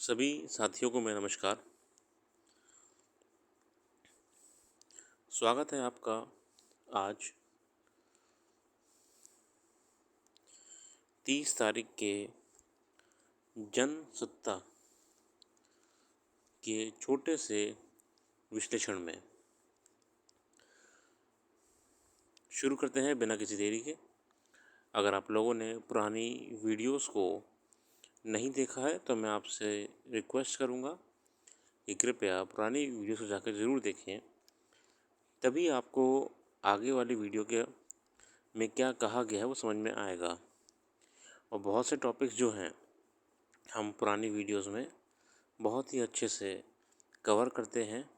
सभी साथियों को मेरा नमस्कार। स्वागत है आपका आज 30 तारीख के जनसत्ता के छोटे से विश्लेषण में। शुरू करते हैं बिना किसी देरी के। अगर आप लोगों ने पुरानी वीडियोस को नहीं देखा है तो मैं आपसे रिक्वेस्ट करूंगा कि कृपया पुरानी वीडियोस को जाकर ज़रूर देखें, तभी आपको आगे वाली वीडियो के में क्या कहा गया है वो समझ में आएगा। और बहुत से टॉपिक्स जो हैं हम पुरानी वीडियोस में बहुत ही अच्छे से कवर करते हैं,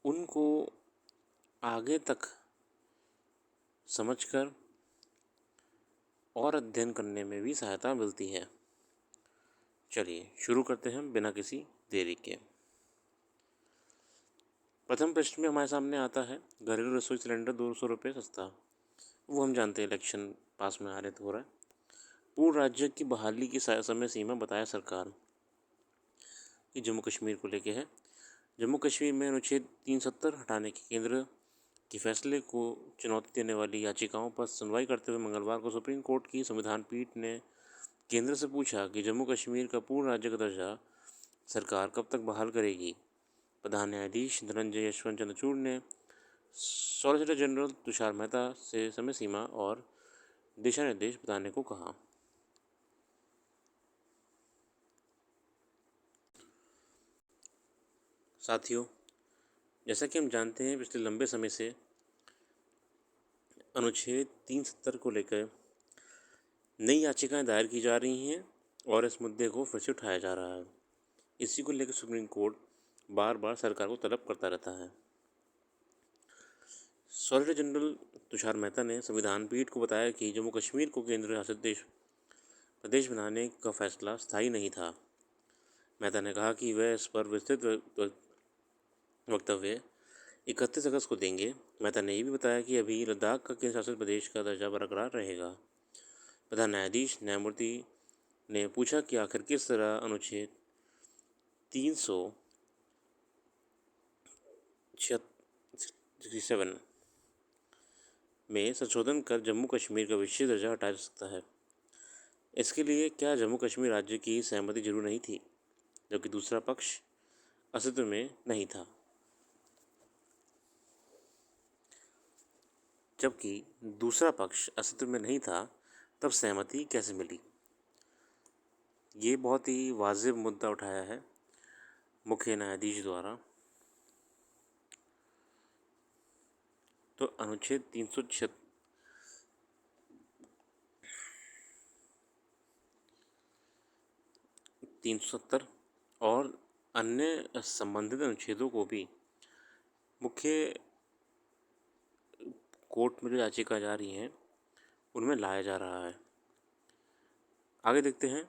उनको आगे तक समझकर और अध्ययन करने में भी सहायता मिलती है। चलिए शुरू करते हैं बिना किसी देरी के। प्रथम प्रश्न में हमारे सामने आता है, घरेलू रसोई सिलेंडर 200 रुपये सस्ता। वो हम जानते हैं, इलेक्शन पास में आ रहे तो हो रहा है। पूर्ण राज्य की बहाली की समय सीमा बताया सरकार। ये जम्मू कश्मीर को लेके है। जम्मू कश्मीर में अनुच्छेद 370 हटाने के केंद्र के फैसले को चुनौती देने वाली याचिकाओं पर सुनवाई करते हुए मंगलवार को सुप्रीम कोर्ट की संविधान पीठ ने केंद्र से पूछा कि जम्मू कश्मीर का पूर्ण राज्य का दर्जा सरकार कब तक बहाल करेगी। प्रधान न्यायाधीश धनंजय यशवंत चंद्रचूड़ ने सॉलिसिटर जनरल तुषार मेहता से समय सीमा और दिशा निर्देश बताने को कहा। साथियों, जैसा कि हम जानते हैं, पिछले लंबे समय से अनुच्छेद 370 को लेकर नई याचिकाएं दायर की जा रही हैं और इस मुद्दे को फिर से उठाया जा रहा है। इसी को लेकर सुप्रीम कोर्ट बार बार सरकार को तलब करता रहता है। सॉलिसिटर जनरल तुषार मेहता ने संविधान पीठ को बताया कि जम्मू कश्मीर को केंद्र शासित प्रदेश बनाने का फैसला स्थायी नहीं था। मेहता ने कहा कि वह इस पर विस्तृत वक्तव्य 31 अगस्त को देंगे। मेहता ने ये भी बताया कि अभी लद्दाख का केंद्र शासित प्रदेश का दर्जा बरकरार रहेगा। प्रधान न्यायाधीश न्यायमूर्ति ने पूछा कि आखिर किस तरह अनुच्छेद 367 में संशोधन कर जम्मू कश्मीर का विशेष दर्जा हटाया जा सकता है। इसके लिए क्या जम्मू कश्मीर राज्य की सहमति जरूर नहीं थी, जबकि दूसरा पक्ष अस्तित्व में नहीं था। तब सहमति कैसे मिली? ये बहुत ही वाजिब मुद्दा उठाया है मुख्य न्यायाधीश द्वारा। तो अनुच्छेद 370 और अन्य संबंधित अनुच्छेदों को भी मुख्य कोर्ट में जो याचिका जा रही हैं उनमें लाया जा रहा है। आगे देखते हैं।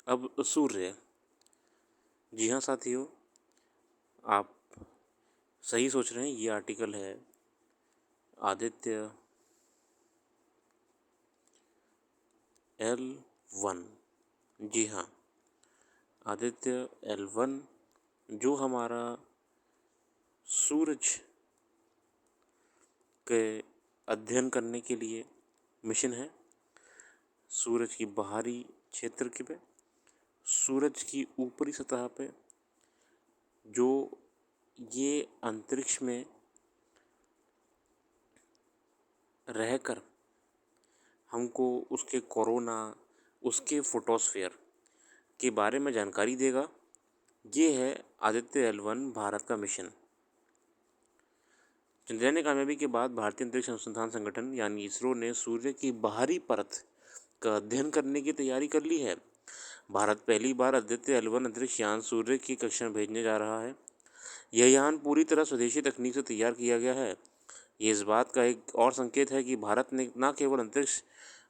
अब सूर्य। जी हाँ साथियों, आप सही सोच रहे हैं। ये आर्टिकल है आदित्य L1। जी हाँ, आदित्य L1 जो हमारा सूरज के अध्ययन करने के लिए मिशन है। सूरज की बाहरी क्षेत्र के पे, सूरज की ऊपरी सतह पे जो ये अंतरिक्ष में रहकर हमको उसके कोरोना, उसके फोटोस्फीयर के बारे में जानकारी देगा। ये है आदित्य L1 भारत का मिशन। चंद्रयान की कामयाबी के बाद भारतीय अंतरिक्ष अनुसंधान संगठन यानी इसरो ने सूर्य की बाहरी परत का अध्ययन करने की तैयारी कर ली है। भारत पहली बार आदित्य L1 अंतरिक्ष यान सूर्य की कक्षा में भेजने जा रहा है। यह यान पूरी तरह स्वदेशी तकनीक से तैयार किया गया है। ये इस बात का एक और संकेत है कि भारत ने न केवल अंतरिक्ष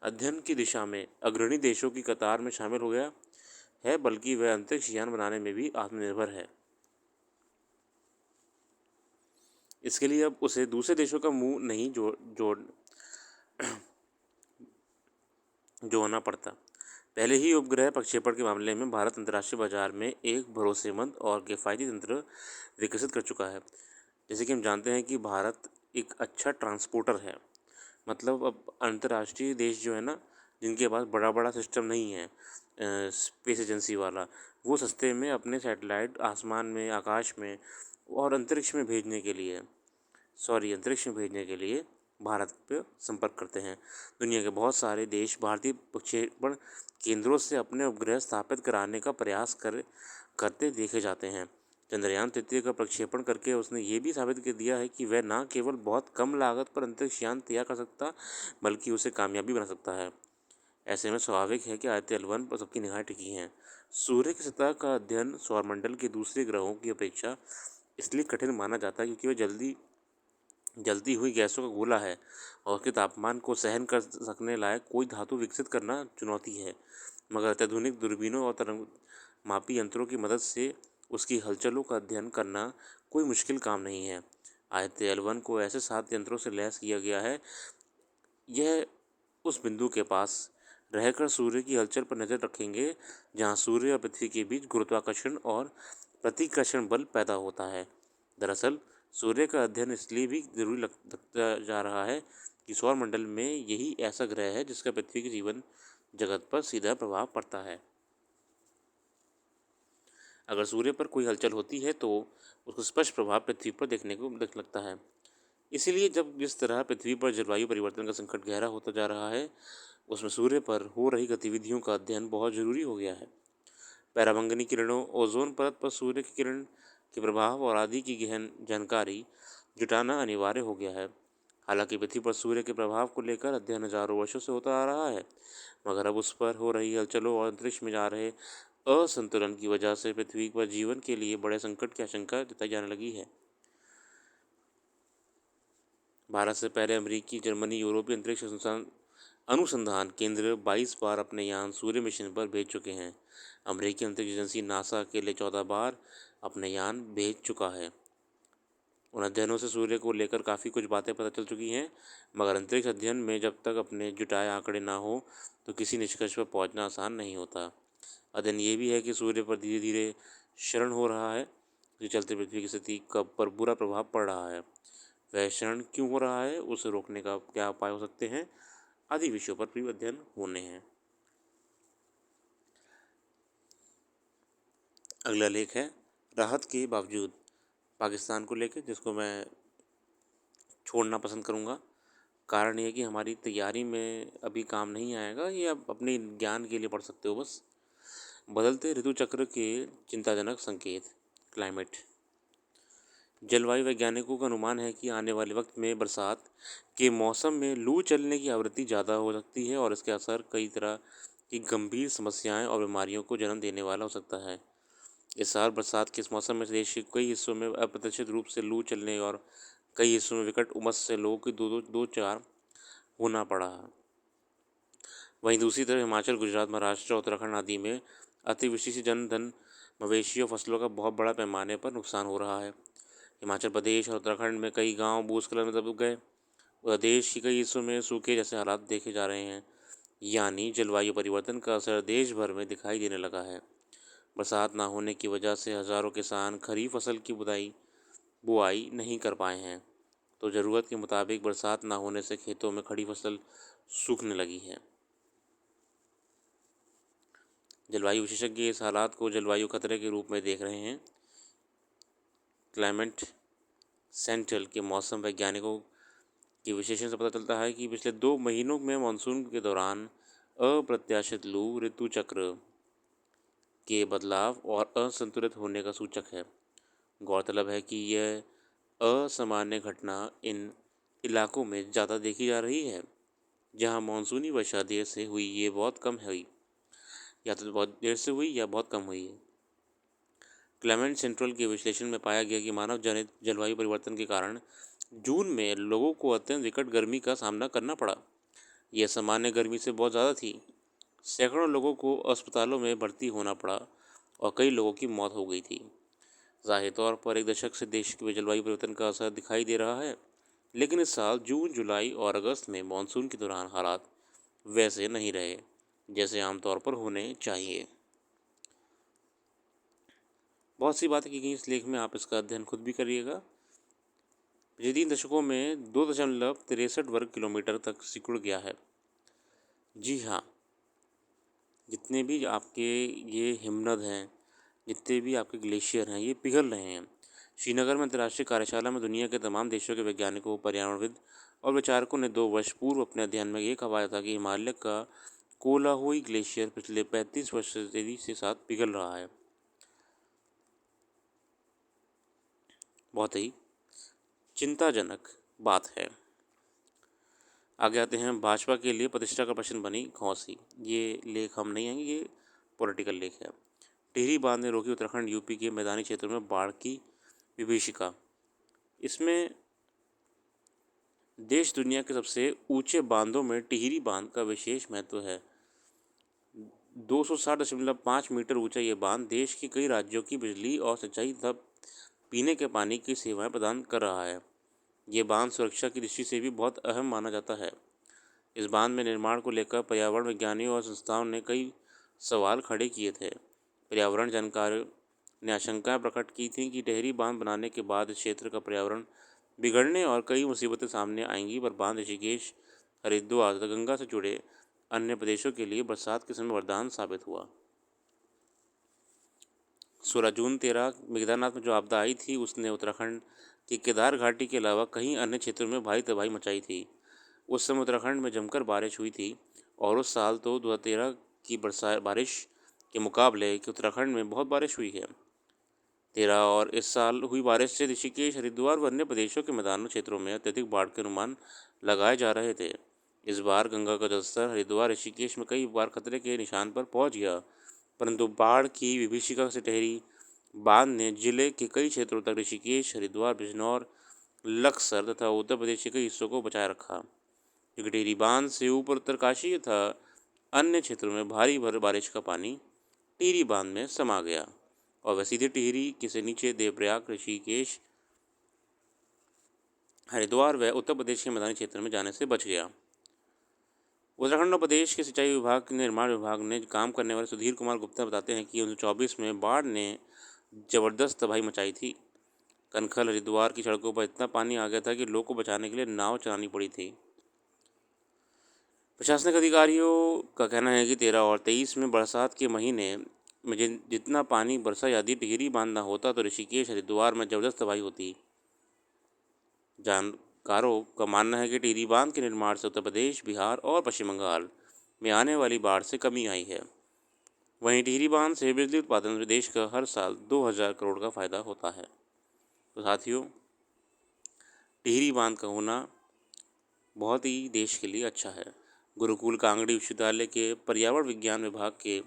अध्ययन की दिशा में अग्रणी देशों की कतार में शामिल हो गया है, बल्कि वह अंतरिक्ष यान बनाने में भी आत्मनिर्भर है। इसके लिए अब उसे दूसरे देशों का मुंह नहीं जोड़ना पड़ता। पहले ही उपग्रह प्रक्षेपण के मामले में भारत अंतर्राष्ट्रीय बाजार में एक भरोसेमंद और किफ़ायती तंत्र विकसित कर चुका है। जैसे कि हम जानते हैं कि भारत एक अच्छा ट्रांसपोर्टर है। मतलब अब अंतर्राष्ट्रीय देश जो है ना, जिनके पास बड़ा बड़ा सिस्टम नहीं है स्पेस एजेंसी वाला, वो सस्ते में अपने सैटेलाइट आसमान में, आकाश में और अंतरिक्ष में भेजने के लिए भारत पे संपर्क करते हैं। दुनिया के बहुत सारे देश भारतीय प्रक्षेपण केंद्रों से अपने उपग्रह स्थापित कराने का प्रयास करते देखे जाते हैं। चंद्रयान तृतीय का प्रक्षेपण करके उसने ये भी साबित कर दिया है कि वह न केवल बहुत कम लागत पर अंतरिक्ष यान तैयार कर सकता, बल्कि उसे कामयाबी बना सकता है। ऐसे में स्वाभाविक है कि आदित्य L1 पर सबकी निगाहें टिकी हैं। सूर्य की सतह का अध्ययन सौरमंडल के दूसरे ग्रहों की अपेक्षा इसलिए कठिन माना जाता है क्योंकि वह जलती हुई गैसों का गोला है और उसके तापमान को सहन कर सकने लायक कोई धातु विकसित करना चुनौती है। मगर अत्याधुनिक दूरबीनों और तरंग मापी यंत्रों की मदद से उसकी हलचलों का अध्ययन करना कोई मुश्किल काम नहीं है। आदित्य L1 को ऐसे 7 यंत्रों से लैस किया गया है। यह उस बिंदु के पास रहकर सूर्य की हलचल पर नज़र रखेंगे जहां सूर्य और पृथ्वी के बीच गुरुत्वाकर्षण और प्रतिकर्षण बल पैदा होता है। दरअसल सूर्य का अध्ययन इसलिए भी जरूरी लगता जा रहा है कि सौरमंडल में यही ऐसा ग्रह है जिसका पृथ्वी के जीवन जगत पर सीधा प्रभाव पड़ता है। अगर सूर्य पर कोई हलचल होती है तो उसका स्पष्ट प्रभाव पृथ्वी पर देखने को लगता है। इसीलिए जब जिस तरह पृथ्वी पर जलवायु परिवर्तन का संकट गहरा होता जा रहा है, उसमें सूर्य पर हो रही गतिविधियों का अध्ययन बहुत जरूरी हो गया है। पराबैंगनी किरणों, ओजोन परत पर सूर्य की किरण के प्रभाव और आदि की गहन जानकारी जुटाना अनिवार्य हो गया है। हालांकि पृथ्वी पर सूर्य के प्रभाव को लेकर अध्ययन हजारों वर्षों से होता आ रहा है, मगर अब उस पर हो रही हलचलों और अंतरिक्ष में जा रहे असंतुलन की वजह से पृथ्वी पर जीवन के लिए बड़े संकट की आशंका जताई जाने लगी है। भारत से पहले अमेरिकी, जर्मनी, यूरोपीय अंतरिक्ष अनुसंधान केंद्र 22 बार अपने यान सूर्य मिशन पर भेज चुके हैं। अमेरिकी अंतरिक्ष एजेंसी नासा अकेले 14 बार अपने यान भेज चुका है। उन अध्ययनों से सूर्य को लेकर काफ़ी कुछ बातें पता चल चुकी हैं, मगर अंतरिक्ष अध्ययन में जब तक अपने जुटाए आंकड़े ना हो तो किसी निष्कर्ष पर पहुंचना आसान नहीं होता। अध्ययन ये भी है कि सूर्य पर धीरे धीरे क्षरण हो रहा है, जिसके चलते पृथ्वी की स्थिति पर बुरा प्रभाव पड़ रहा है। वह क्षरण क्यों हो रहा है, उसे रोकने का क्या उपाय हो सकते हैं, आदि विषयों पर भी अध्ययन होने हैं। अगला लेख है राहत के बावजूद पाकिस्तान को लेकर, जिसको मैं छोड़ना पसंद करूँगा। कारण ये कि हमारी तैयारी में अभी काम नहीं आएगा, ये आप अपने ज्ञान के लिए पढ़ सकते हो बस। बदलते ऋतु चक्र के चिंताजनक संकेत। क्लाइमेट। जलवायु वैज्ञानिकों का अनुमान है कि आने वाले वक्त में बरसात के मौसम में लू चलने की आवृत्ति ज़्यादा हो सकती है और इसके असर कई तरह की गंभीर समस्याएं और बीमारियों को जन्म देने वाला हो सकता है। इस साल बरसात के इस मौसम में देश के कई हिस्सों में अप्रत्याशित रूप से लू चलने और कई हिस्सों में विकट उमस से लोगों की दो चार होना पड़ा। वहीं दूसरी तरफ हिमाचल, गुजरात, महाराष्ट्र और उत्तराखंड आदि में अतिवृष्टि से जन धन, मवेशी और फसलों का बहुत बड़ा पैमाने पर नुकसान हो रहा है। हिमाचल प्रदेश और उत्तराखंड में कई गांव भूस्खलन में दब गए। प्रदेश के कई हिस्सों में सूखे जैसे हालात देखे जा रहे हैं, यानी जलवायु परिवर्तन का असर देश भर में दिखाई देने लगा है। बरसात ना होने की वजह से हज़ारों किसान खरीफ फसल की बुआई नहीं कर पाए हैं, तो ज़रूरत के मुताबिक बरसात ना होने से खेतों में खड़ी फसल सूखने लगी है। जलवायु विशेषज्ञ इस हालात को जलवायु खतरे के रूप में देख रहे हैं। क्लाइमेट सेंट्रल के मौसम वैज्ञानिकों के विश्लेषण से पता चलता है कि पिछले 2 महीनों में मानसून के दौरान अप्रत्याशित लू ऋतु चक्र के बदलाव और असंतुलित होने का सूचक है। गौरतलब है कि यह असामान्य घटना इन इलाकों में ज़्यादा देखी जा रही है जहां मानसूनी वर्षा देर से हुई या बहुत कम हुई है। क्लेमेंट सेंट्रल के विश्लेषण में पाया गया कि मानव जनित जलवायु परिवर्तन के कारण जून में लोगों को अत्यंत विकट गर्मी का सामना करना पड़ा। यह सामान्य गर्मी से बहुत ज़्यादा थी। सैकड़ों लोगों को अस्पतालों में भर्ती होना पड़ा और कई लोगों की मौत हो गई थी। ज़ाहिर तौर पर एक दशक से देश के जलवायु परिवर्तन का असर दिखाई दे रहा है, लेकिन इस साल जून, जुलाई और अगस्त में मानसून के दौरान हालात वैसे नहीं रहे जैसे आमतौर पर होने चाहिए। बहुत सी बातें की गई इस लेख में, आप इसका अध्ययन खुद भी करिएगा। पिछले 3 दशकों में 2.63 वर्ग किलोमीटर तक सिकुड़ गया है। जी हाँ, जितने भी आपके ये हिमनद हैं, जितने भी आपके ग्लेशियर हैं, ये पिघल रहे हैं। श्रीनगर में अंतर्राष्ट्रीय कार्यशाला में दुनिया के तमाम देशों के वैज्ञानिकों, पर्यावरणविद और विचारकों ने 2 वर्ष पूर्व अपने अध्ययन में ये कहा था कि हिमालय का कोलाहोई ग्लेशियर पिछले 35 वर्ष से तेजी के साथ पिघल रहा है। बहुत ही चिंताजनक बात है। आगे आते हैं, भाजपा के लिए प्रतिष्ठा का प्रश्न बनी घौंसी। ये लेख हम नहीं आएंगे, ये पॉलिटिकल लेख है। टिहरी बांध ने रोकी उत्तराखंड यूपी के मैदानी क्षेत्रों में बाढ़ की विभीषिका। इसमें देश दुनिया के सबसे ऊंचे बांधों में टिहरी बांध का विशेष महत्व है। 260.5 मीटर ऊंचा ये बांध देश के कई राज्यों की बिजली और सिंचाई तथा पीने के पानी की सेवाएं प्रदान कर रहा है। ये बांध सुरक्षा की दृष्टि से भी बहुत अहम माना जाता है। इस बांध में निर्माण को लेकर पर्यावरण विज्ञानियों और संस्थाओं ने कई सवाल खड़े किए थे। पर्यावरण जानकारों ने आशंकाएं प्रकट की थी कि टिहरी बांध बनाने के बाद इस क्षेत्र का पर्यावरण बिगड़ने और कई मुसीबतें सामने आएंगी, पर बांध ऋषिकेश, हरिद्वार तथा गंगा से जुड़े अन्य प्रदेशों के लिए बरसात के समय वरदान साबित हुआ। 16 जून 13 केदारनाथ में जो आपदा आई थी, उसने उत्तराखंड की केदार घाटी के अलावा कई अन्य क्षेत्रों में भारी तबाही मचाई थी। उस समय उत्तराखंड में जमकर बारिश हुई थी और उस साल तो 2013 की बारिश के मुकाबले कि उत्तराखंड में बहुत बारिश हुई है। 13 और इस साल हुई बारिश से ऋषिकेश, हरिद्वार व अन्य प्रदेशों के मैदानी क्षेत्रों में अत्यधिक बाढ़ के अनुमान लगाए जा रहे थे। इस बार गंगा का जलस्तर हरिद्वार, ऋषिकेश में कई बार खतरे के निशान पर पहुंच गया, परंतु बाढ़ की विभीषिका से टिहरी बांध ने जिले के कई क्षेत्रों तक ऋषिकेश, हरिद्वार, बिजनौर, लक्सर तथा उत्तर प्रदेश के कई हिस्सों को बचाए रखा। टिहरी बांध से ऊपर उत्तरकाशी तथा अन्य क्षेत्रों में भारी बारिश का पानी टिहरी बांध में समा गया और वह सीधे टिहरी के से नीचे देवप्रयाग, ऋषिकेश, हरिद्वार व उत्तर प्रदेश के मैदानी क्षेत्र में जाने से बच गया। उत्तराखंड और प्रदेश के सिंचाई विभाग के निर्माण विभाग ने काम करने वाले सुधीर कुमार गुप्ता बताते हैं कि 1924 में बाढ़ ने जबरदस्त तबाही मचाई थी। कनखल, हरिद्वार की सड़कों पर इतना पानी आ गया था कि लोग को बचाने के लिए नाव चलानी पड़ी थी। प्रशासनिक अधिकारियों का कहना है कि 13 और 23 में बरसात के महीने में जितना पानी बरसा, यदि टिहरी बांध न होता तो ऋषिकेश, हरिद्वार में जबरदस्त तबाही होती। जानकारों का मानना है कि टिहरी बांध के निर्माण से उत्तर प्रदेश, बिहार और पश्चिम बंगाल में आने वाली बाढ़ से कमी आई है। वहीं टिहरी बांध से बिजली उत्पादन में देश का हर साल 2000 करोड़ का फायदा होता है। तो साथियों, टिहरी बांध का होना बहुत ही देश के लिए अच्छा है। गुरुकुल कांगड़ी विश्वविद्यालय के पर्यावरण विज्ञान विभाग के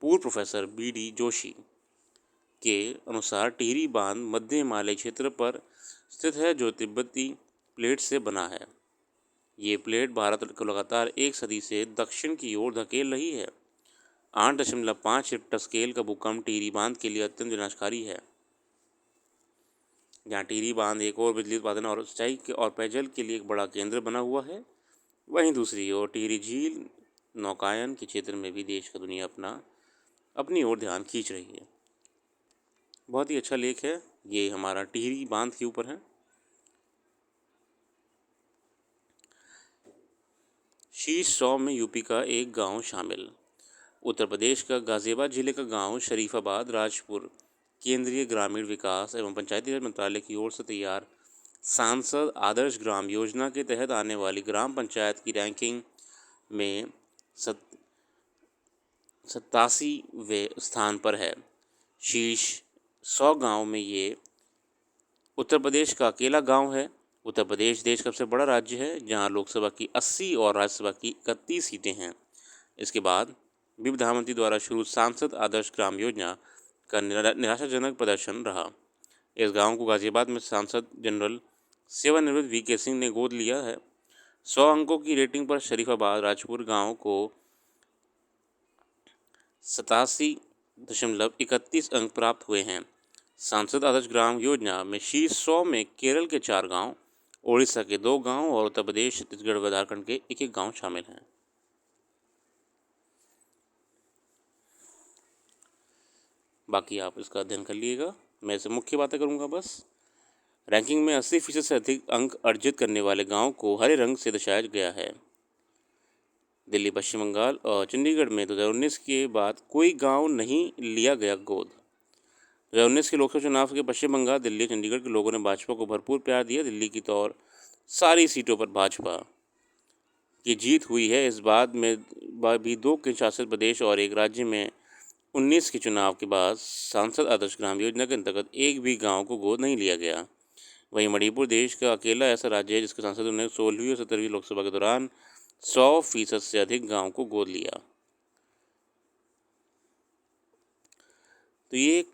पूर्व प्रोफेसर BD जोशी के अनुसार टिहरी बांध मध्य हिमालय क्षेत्र पर स्थित है, जो तिब्बती प्लेट से बना है। ये प्लेट भारत को लगातार एक सदी से दक्षिण की ओर धकेल रही है। 8.5 रिक्टर स्केल का भूकंप टिहरी बांध के लिए अत्यंत विनाशकारी है। जहाँ टिहरी बांध एक और बिजली उत्पादन और सिंचाई और पेयजल के लिए एक बड़ा केंद्र बना हुआ है, वहीं दूसरी ओर टिहरी झील नौकायन के क्षेत्र में भी देश का दुनिया अपनी ओर ध्यान खींच रही है। बहुत ही अच्छा लेख है, ये हमारा टिहरी बांध के ऊपर है। शीर्ष 100 में यूपी का एक गांव शामिल। उत्तर प्रदेश का गाजियाबाद जिले का गांव शरीफाबाद राजपुर केंद्रीय ग्रामीण विकास एवं पंचायती राज मंत्रालय की ओर से तैयार सांसद आदर्श ग्राम योजना के तहत आने वाली ग्राम पंचायत की रैंकिंग में 87वें स्थान पर है। शीर्ष 100 गांव में ये उत्तर प्रदेश का अकेला गांव है। उत्तर प्रदेश देश का सबसे बड़ा राज्य है, जहां लोकसभा की 80 और राज्यसभा की 31 सीटें हैं। इसके बाद भी प्रधानमंत्री द्वारा शुरू सांसद आदर्श ग्राम योजना का निराशाजनक प्रदर्शन रहा। इस गांव को गाजियाबाद में सांसद जनरल सेवानिवृत्त VK सिंह ने गोद लिया है। 100 अंकों की रेटिंग पर शरीफाबाद राजपुर गांव को 87.31 अंक प्राप्त हुए हैं। सांसद आदर्श ग्राम योजना में शीर्ष 100 में केरल के 4 गांव, ओडिशा के 2 गांव और उत्तर प्रदेश, छत्तीसगढ़ व झारखंड के एक एक गांव शामिल हैं। बाकी आप इसका अध्ययन कर लीजिएगा, मैं इसे मुख्य बातें करूंगा बस। रैंकिंग में 80% से अधिक अंक अर्जित करने वाले गांव को हरे रंग से दर्शाया गया है। दिल्ली, पश्चिम बंगाल और चंडीगढ़ में 2019 के बाद कोई गांव नहीं लिया गया गोद। 2019 के लोकसभा चुनाव के पश्चिम बंगाल, दिल्ली, चंडीगढ़ के लोगों ने भाजपा को भरपूर प्यार दिया। दिल्ली की तौर सारी सीटों पर भाजपा की जीत हुई है। इस बाद में भी 2 केंद्र शासित प्रदेश और एक राज्य में 19 के चुनाव के बाद सांसद आदर्श ग्राम योजना के अंतर्गत एक भी गांव को गोद नहीं लिया गया। वहीं मणिपुर देश का अकेला ऐसा राज्य है जिसके सांसदों ने 16वीं और 17वीं लोकसभा के दौरान 100% से अधिक गांव को गोद लिया। तो ये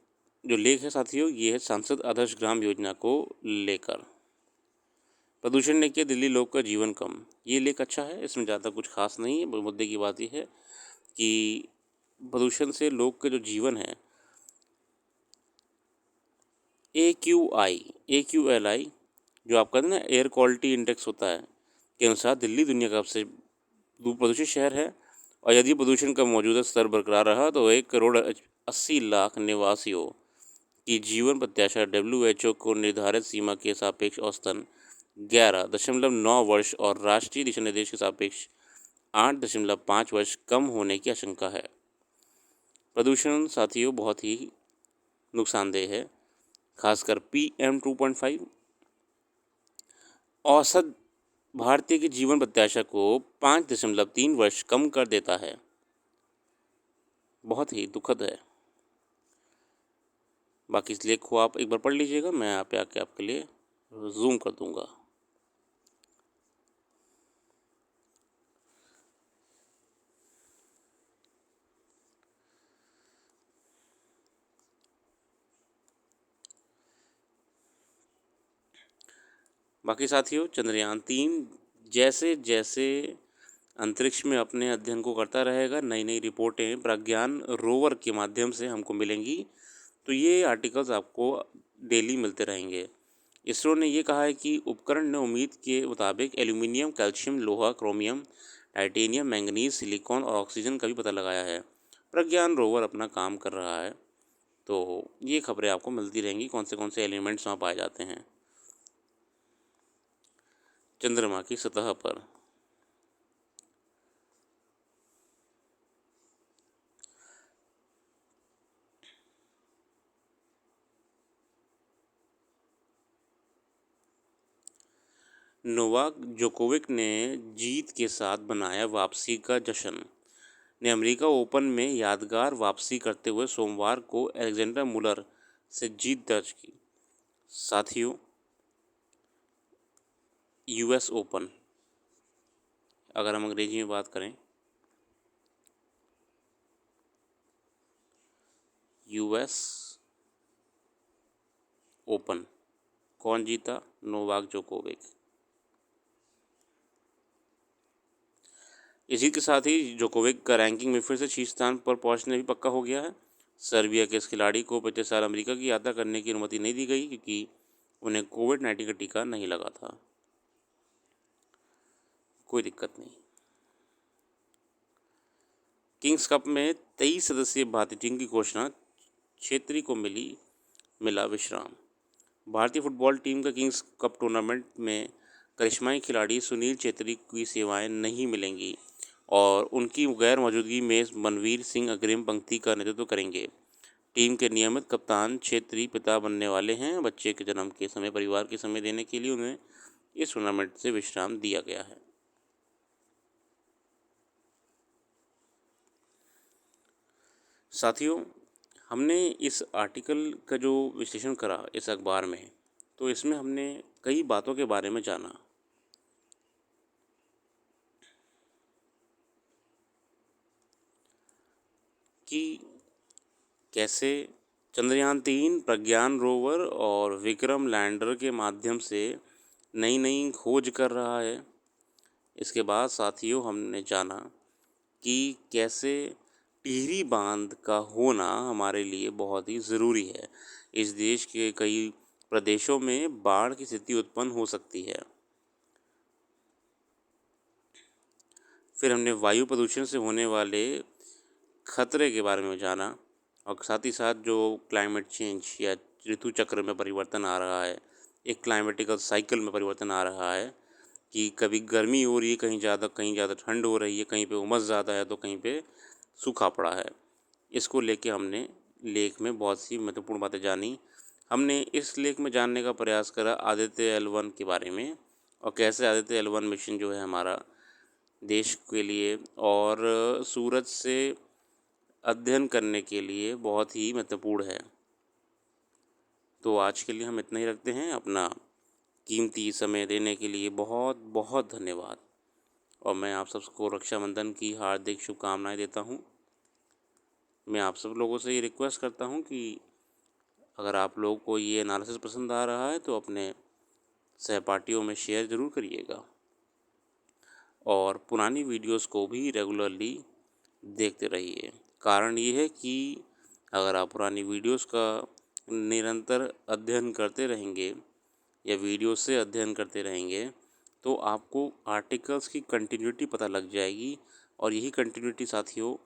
जो लेख है साथियों, ये है सांसद आदर्श ग्राम योजना को लेकर। प्रदूषण ने किया दिल्ली लोग का जीवन कम। ये लेख अच्छा है, इसमें ज़्यादा कुछ खास नहीं है। मुद्दे की बात यह है कि प्रदूषण से लोग का जो जीवन है, AQI जो आपका ना एयर क्वालिटी इंडेक्स होता है के अनुसार दिल्ली दुनिया का सबसे प्रदूषित शहर है। और यदि प्रदूषण का मौजूदा स्तर बरकरार रहा तो 1,80,00,000 निवासियों की जीवन प्रत्याशा WHO को निर्धारित सीमा के सापेक्ष औसतन 11.9 वर्ष और राष्ट्रीय दिशा निर्देश के सापेक्ष 8.5 वर्ष कम होने की आशंका है। प्रदूषण साथियों बहुत ही नुकसानदेह है, खासकर PM 2.5 औसत भारतीय की जीवन प्रत्याशा को 5.3 वर्ष कम कर देता है। बहुत ही दुखद है। बाकी इस लेख को आप एक बार पढ़ लीजिएगा, मैं यहाँ पे आके आपके लिए जूम कर दूंगा। बाकी साथियों, चंद्रयान 3 जैसे जैसे अंतरिक्ष में अपने अध्ययन को करता रहेगा, नई नई रिपोर्टें प्रज्ञान रोवर के माध्यम से हमको मिलेंगी। तो ये आर्टिकल्स आपको डेली मिलते रहेंगे। इसरो ने ये कहा है कि उपकरण ने उम्मीद के मुताबिक एल्यूमिनियम, कैल्शियम, लोहा, क्रोमियम, टाइटेनियम, मैंगनीज, सिलिकॉन और ऑक्सीजन का भी पता लगाया है। प्रज्ञान रोवर अपना काम कर रहा है। तो ये खबरें आपको मिलती रहेंगी, कौन से एलिमेंट्स वहाँ पाए जाते हैं चंद्रमा की सतह पर। नोवाक जोकोविक ने जीत के साथ बनाया वापसी का जश्न। ने अमेरिका ओपन में यादगार वापसी करते हुए सोमवार को अलेक्जेंडर मुलर से जीत दर्ज की। साथियों, US ओपन, अगर हम अंग्रेजी में बात करें, US ओपन कौन जीता? Novak Djokovic. इसी के साथ ही जोकोविक का रैंकिंग में फिर से शीर्ष स्थान पर पहुंचने भी पक्का हो गया है। सर्बिया के इस खिलाड़ी को पिछले साल अमेरिका की यात्रा करने की अनुमति नहीं दी गई क्योंकि उन्हें कोविड-19 का टीका नहीं लगा था। कोई दिक्कत नहीं। किंग्स कप में 23 सदस्यीय भारतीय टीम की घोषणा, छेत्री को मिला विश्राम। भारतीय फुटबॉल टीम का किंग्स कप टूर्नामेंट में करिश्माई खिलाड़ी सुनील छेत्री की सेवाएं नहीं मिलेंगी और उनकी गैर मौजूदगी में मनवीर सिंह अग्रिम पंक्ति का नेतृत्व करेंगे। टीम के नियमित कप्तान छेत्री पिता बनने वाले हैं। बच्चे के जन्म के समय परिवार के समय देने के लिए उन्हें इस टूर्नामेंट से विश्राम दिया गया है। साथियों, हमने इस आर्टिकल का जो विश्लेषण करा इस अखबार में, तो इसमें हमने कई बातों के बारे में जाना कि कैसे चंद्रयान 3 प्रज्ञान रोवर और विक्रम लैंडर के माध्यम से नई नई खोज कर रहा है। इसके बाद साथियों, हमने जाना कि कैसे टिहरी बांध का होना हमारे लिए बहुत ही ज़रूरी है। इस देश के कई प्रदेशों में बाढ़ की स्थिति उत्पन्न हो सकती है। फिर हमने वायु प्रदूषण से होने वाले खतरे के बारे में जाना और साथ ही साथ जो क्लाइमेट चेंज या ऋतु चक्र में परिवर्तन आ रहा है, एक क्लाइमेटिकल साइकिल में परिवर्तन आ रहा है कि कभी गर्मी हो रही है, कहीं ज़्यादा ठंड हो रही है, कहीं पे उमस ज़्यादा है तो कहीं पे सूखा पड़ा है। इसको लेके हमने लेख में बहुत सी महत्वपूर्ण बातें जानी। हमने इस लेख में जानने का प्रयास करा आदित्य L1 के बारे में और कैसे आदित्य L1 मिशन जो है हमारा देश के लिए और सूरज से अध्ययन करने के लिए बहुत ही महत्वपूर्ण है। तो आज के लिए हम इतना ही रखते हैं। अपना कीमती समय देने के लिए बहुत बहुत धन्यवाद और मैं आप सबको रक्षाबंधन की हार्दिक शुभकामनाएं देता हूं। मैं आप सब लोगों से ये रिक्वेस्ट करता हूं कि अगर आप लोगों को ये एनालिसिस पसंद आ रहा है तो अपने सहपाठियों में शेयर ज़रूर करिएगा और पुरानी वीडियोस को भी रेगुलरली देखते रहिए। कारण ये है कि अगर आप पुरानी वीडियोस का निरंतर अध्ययन करते रहेंगे या वीडियो से अध्ययन करते रहेंगे तो आपको आर्टिकल्स की कंटिन्यूटी पता लग जाएगी और यही कंटिन्यूटी साथियों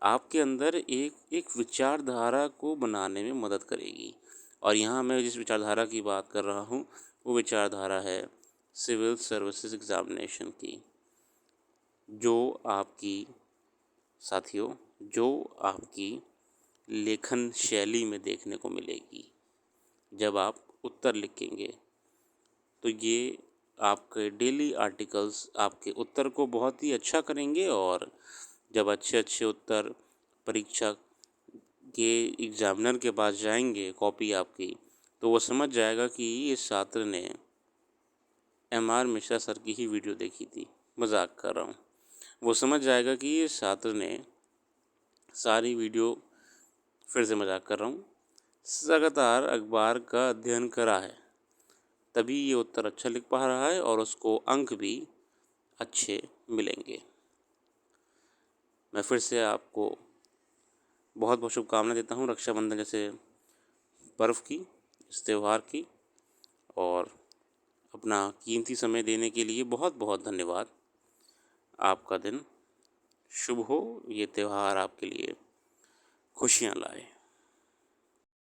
आपके अंदर एक विचारधारा को बनाने में मदद करेगी। और यहाँ मैं जिस विचारधारा की बात कर रहा हूँ वो विचारधारा है सिविल सर्विसेज एग्ज़ामिनेशन की, जो आपकी लेखन शैली में देखने को मिलेगी। जब आप उत्तर लिखेंगे तो ये आपके डेली आर्टिकल्स आपके उत्तर को बहुत ही अच्छा करेंगे और जब अच्छे अच्छे उत्तर परीक्षा के एग्ज़ामिनर के पास जाएंगे कॉपी आपकी तो वो समझ जाएगा कि इस छात्र ने MR मिश्रा सर की ही वीडियो देखी थी। मजाक कर रहा हूँ। वो समझ जाएगा कि इस छात्र ने सारी वीडियो, फिर से मजाक कर रहा हूँ, लगातार अखबार का अध्ययन करा है, तभी ये उत्तर अच्छा लिख पा रहा है और उसको अंक भी अच्छे मिलेंगे। मैं फिर से आपको बहुत बहुत शुभकामनाएं देता हूँ रक्षाबंधन जैसे पर्व की, इस त्यौहार की, और अपना कीमती समय देने के लिए बहुत बहुत धन्यवाद। आपका दिन शुभ हो, ये त्यौहार आपके लिए खुशियाँ लाए।